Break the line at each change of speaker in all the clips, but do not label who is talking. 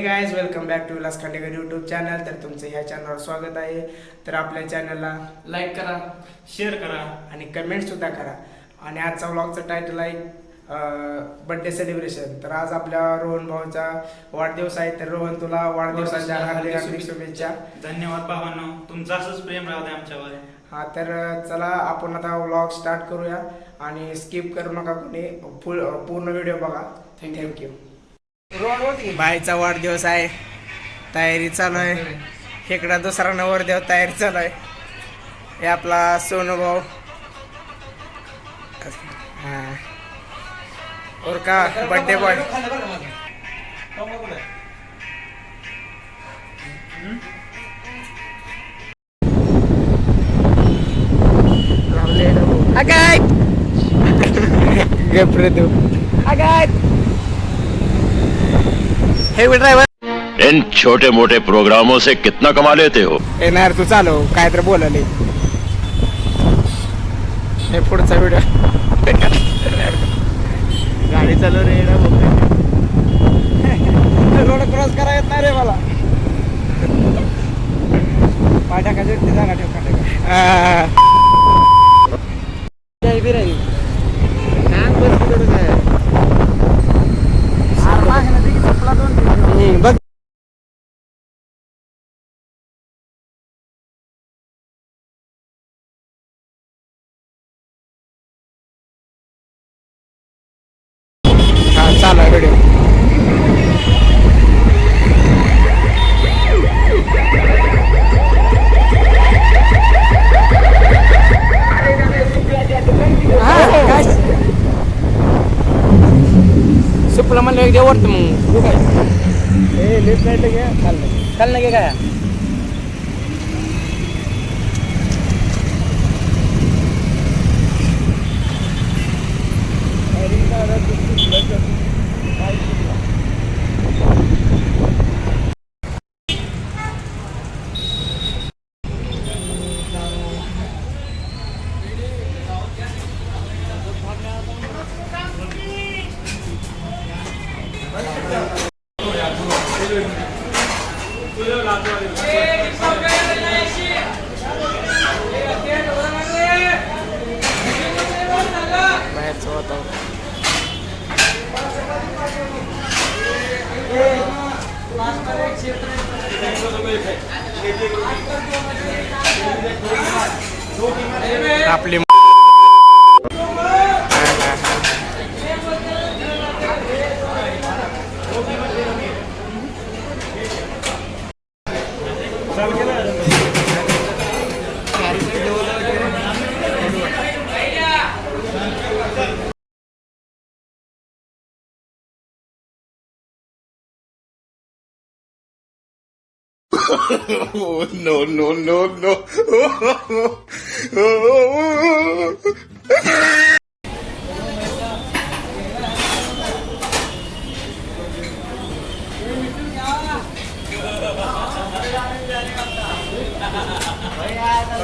Guys, welcome back to Vilas Khandekar YouTube channel. तर तुमचं ह्या चॅनलवर स्वागत आहे. तर आपल्या चॅनलला
लाईक करा, शेअर करा
आणि कमेंट सुद्धा करा. आणि आजचा व्लॉगचं टायटल आहे बर्थडे सेलिब्रेशन. तर आज आपल्या रोहन भाऊचा वाढदिवस आहे. तर रोहन, तुला वाढदिवसाच्या हार्दिक हार्दिक शुभेच्छा.
धन्यवाद भावांनो, तुमचं असंच प्रेम राहू दे आमच्यावर.
हा, तर चला आपण आता व्लॉग स्टार्ट करूया आणि स्किप करू नका कोणी, पूर्ण व्हिडिओ बघा. थँक्यू. बाईचा वाढदिवस आहे, तयारी चालू आहे. इकडा दुसरा नवरदेव तयारी चालू आहे. हे आपला सोनू भाऊ. हा, और का बर्थडे बॉय. अगाय गप्रे तू. अगाय हे ड्रायव्हर,
इन छोटे मोटे प्रोग्रामों से कितना कमा लेते हो?
येणार तू चालव काय तर बोलले. हे पुढचा व्हिडिओ. गाडी चालव रे. रोड क्रॉस करा येत नाही रे मला. पाय टाकायची जागा ठेव. बघ चालू व्हिडिओ. सुपला म्हणलं एकदा वाटतं मग लेफ्ट राईट घ्या. खाल नाही काय बाहेरचं वातावरण. आपली
Oh, no, no, no, no.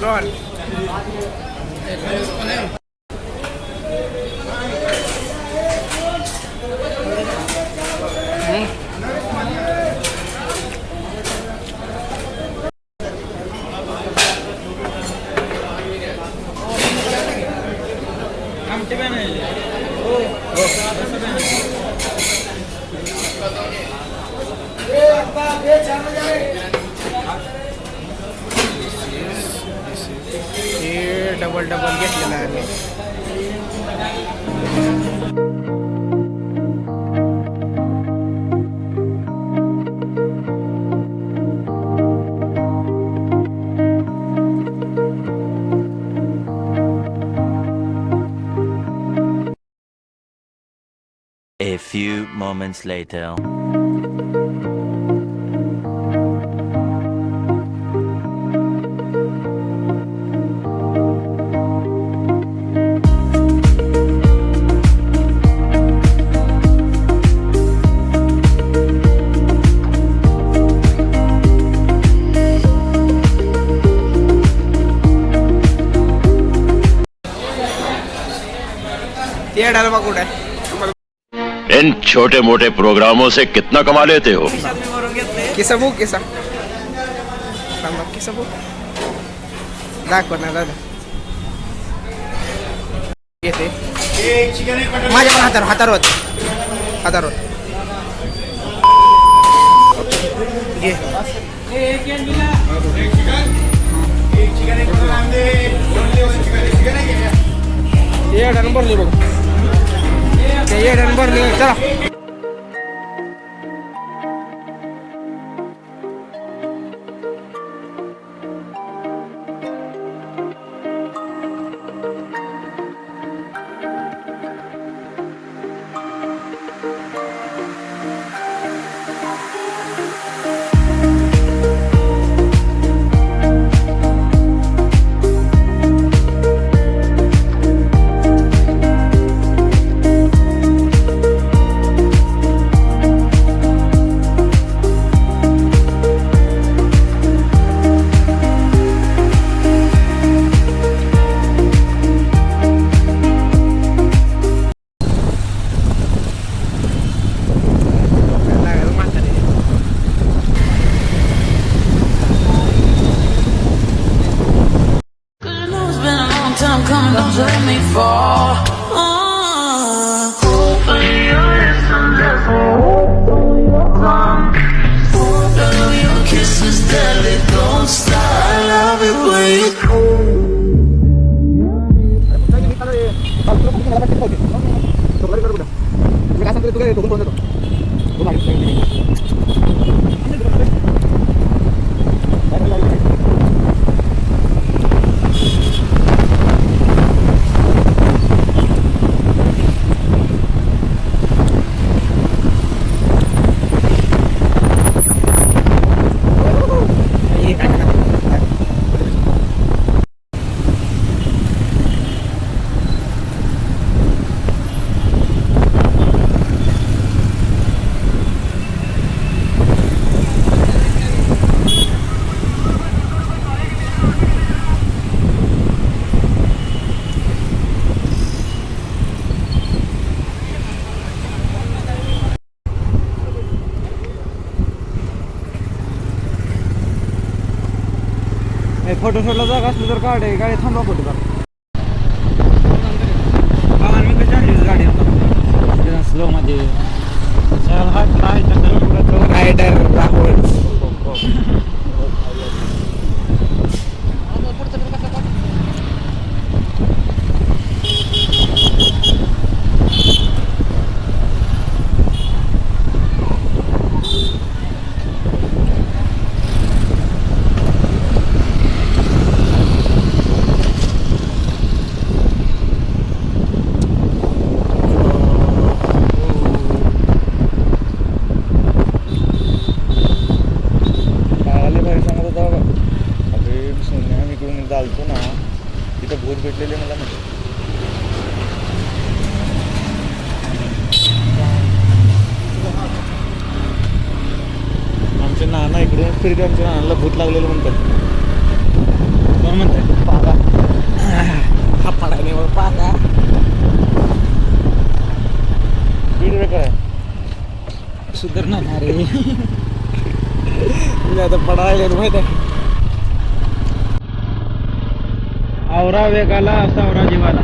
Rohan, हे डबल घेतलेला आहे.
A few moments later.
ते डाल बघ कुठे.
इन छोटे मोटे प्रोग्रामों से कितना कमा लेते हो?
किसा बघ किसा किसा बघ दाखव ना दादा येते माझ्या पण हातावर घे भरली बघ ते भरली चला
Don't let me fall. Hopefully you'll listen, just your kisses deadly, don't stop. I love it when you
photo शूटला जागा असली तर गाडी थांबवा फोटो काढ मी कशी गाडी स्लो मध्ये
रायडर राहुल
चालतो ना तिथं भूत भेटलेले मला म्हणजे आमच्या नाना इकडे फिरते आमच्या नानाला भूत लागलेलं म्हणतात कोण म्हणतात पागा
हा पडायला पागा
बीड काय
सुधारणार रे आता पडायला माहित आहे
आवरा वेगाला सावरा जीवाला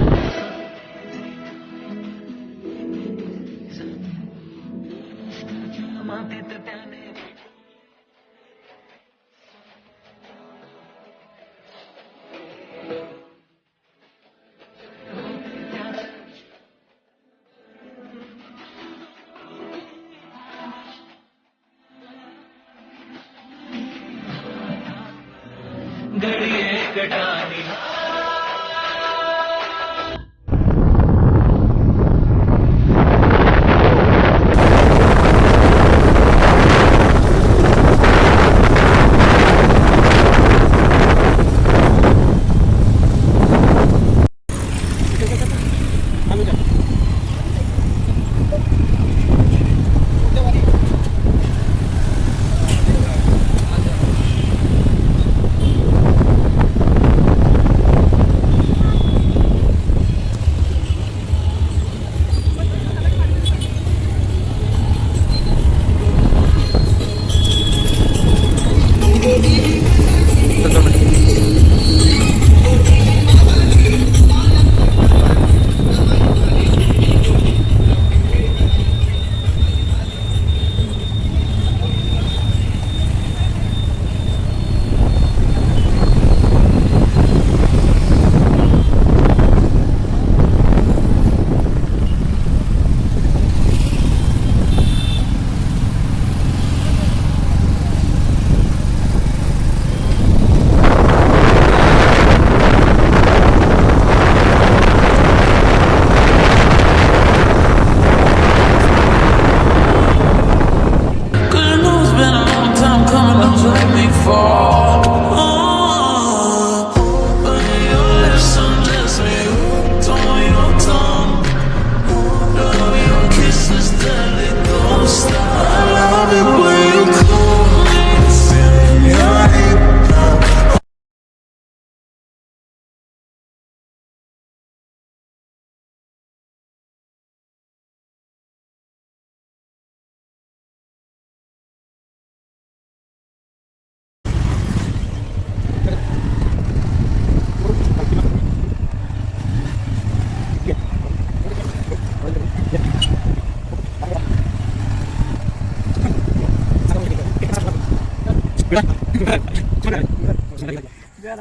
घ्या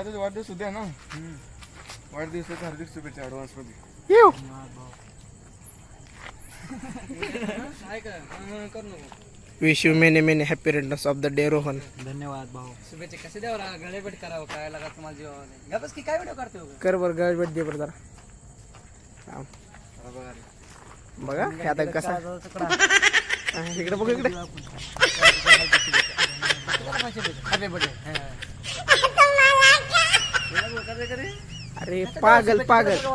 तर वाढदिवस उद्या ना वाढदिवसाच्या हार्दिक शुभेच्छा ॲडव्हान्स मध्ये.
येऊ wish you many many happy returns of the day Rohan.
धन्यवाद भाऊ.
शुभेच्छा कसे द्यावं गळे भेट करावं काय लागा तुम्हाला जीवावर घ्या बस की काय व्हिडिओ करते हो
कर बरं गळ भेट दे बरं जरा. बघा हे आता कसा हा, इकडे बघ इकडे.
हॅपी बर्थडे
अरे पागल पागल तू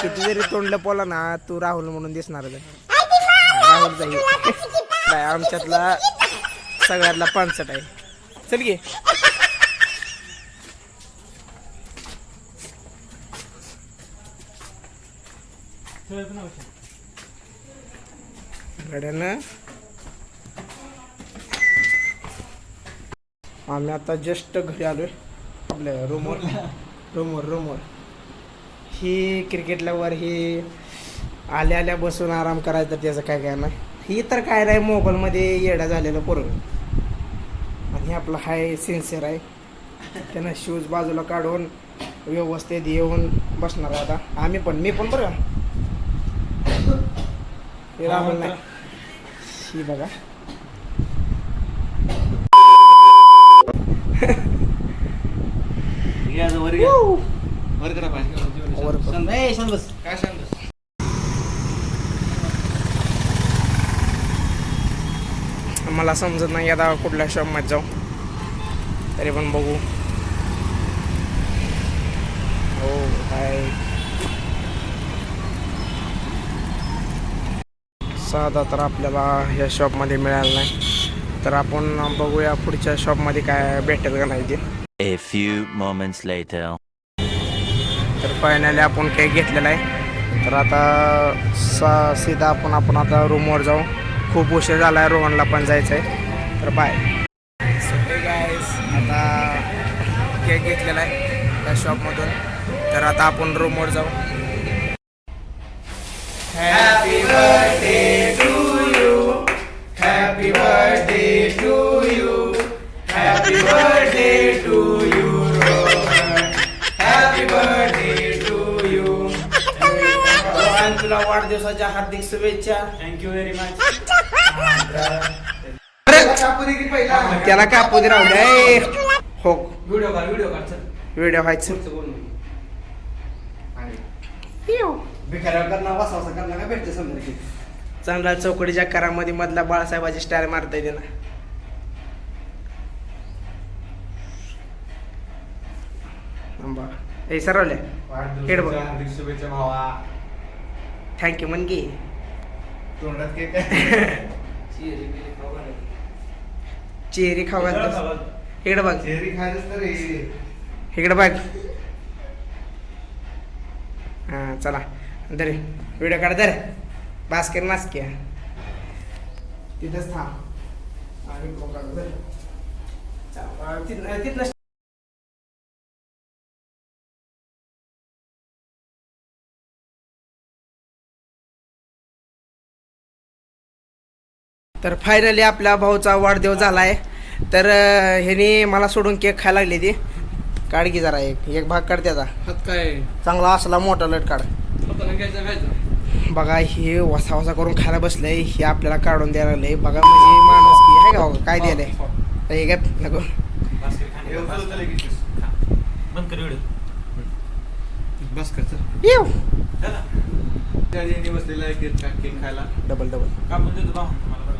किती जरी तोंडलं पोला ना तू राहुल म्हणून दिसणार राहुल जाईल आमच्यातला सगळ्यातला 65 आहे. चल गे गड्यानं आम्ही आता जस्ट घरी आलोय आपल्या रूमवर ही क्रिकेट लवर ही आल्या आल्या बसून आराम करायचं त्याचं काय काय नाही. ही तर काय नाही मोबाईलमध्ये येडा झालेलं पोरं आणि आपला हाय सिन्सिअर आहे. त्यानं शूज बाजूला काढून व्यवस्थित येऊन बसणार आहे आता. मी पण बरं हे राहुल नाही ही बघा
वर करा पाहिजे.
वर करून.
काय सांगतोस?
मला समजत नाही आता कुठल्या शॉपमध्ये जाऊ तरी पण बघू. हो काय साधा तर आपल्याला ह्या शॉपमध्ये मिळालं नाही तर आपण बघूया पुढच्या शॉपमध्ये काय भेटेल का नाही ते.
A few moments later.
तर फायनली आपण केक घेतलेला आहे तर आता सीधा आपण आता रूमवर जाऊ. खूप उशीर झाला आहे रोहनला पण जायचं आहे तर बाय. सगळे गाईस आता केक घेतलेला आहे त्या शॉपमधून तर आता आपण रूमवर जाऊ. Happy birthday to you happy birthday to you happy birthday to you happy birthday to you. तुला वाढदिवसाच्या हार्दिक शुभेच्छा.
Thank you very much.
त्याला कापू दे राहू दे. हो
व्हिडिओ काढ
व्हिडिओ व्हायचं चांगला चौकडीच्या करामध्ये मधला बाळासाहेबाची स्टाईल मारता येते ना. हे सरवले हेड बघ.
हार्दिक शुभेच्छा भावा.
थँक्यू म्हण की
तोंडात केक
चेरी खाऊ घालतोस. इकडे बघ
चेरी खायचं तर
इकडे बघ. हां चला दर व्हिडिओ काढ दर बास्केट नासक्या तिथंच थांब आणि तिथनं तर फायनली आपल्या भाऊचा वाढदिवस झाला आहे तर ह्याने मला सोडून केक खायला लागली ती. काढ की जरा एक भाग काढ त्याचा
काय
चांगला असला मोठा लट काढ. बघा हे वसा वसा करून खायला बसलंय हे आपल्याला काढून द्यायला लागलंय. बघा म्हणजे माणूस की आहे का काय द्यायलंय हे काय नको
बंद कर व्हिडिओ.
बस कर
येऊ
बसलेला केक खायला.
डबल
कापून देतो भाऊ तुम्हाला बघा.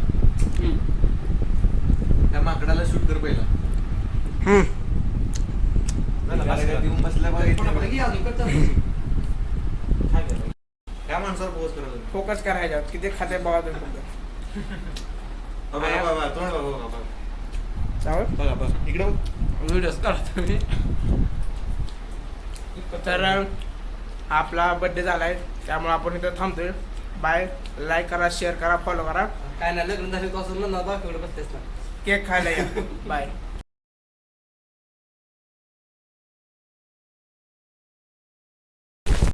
त्या माकडाला शूट कर पहिला. देऊन बसल्या त्या माणसावर पोच करायला
फोकस करायच्या किती खाते बघा तुम्ही
बघा बघा इकडे
व्हिडिओ काढतो मी.
तर आपला बर्थडे झालाय त्यामुळे आपण इथं थांबतोय. बाय. लाईक करा शेअर करा फॉलो करा
काय नाही लग्न झाले तो असं ना दाखवलं बसतेस ना
केक खायला या. बाय.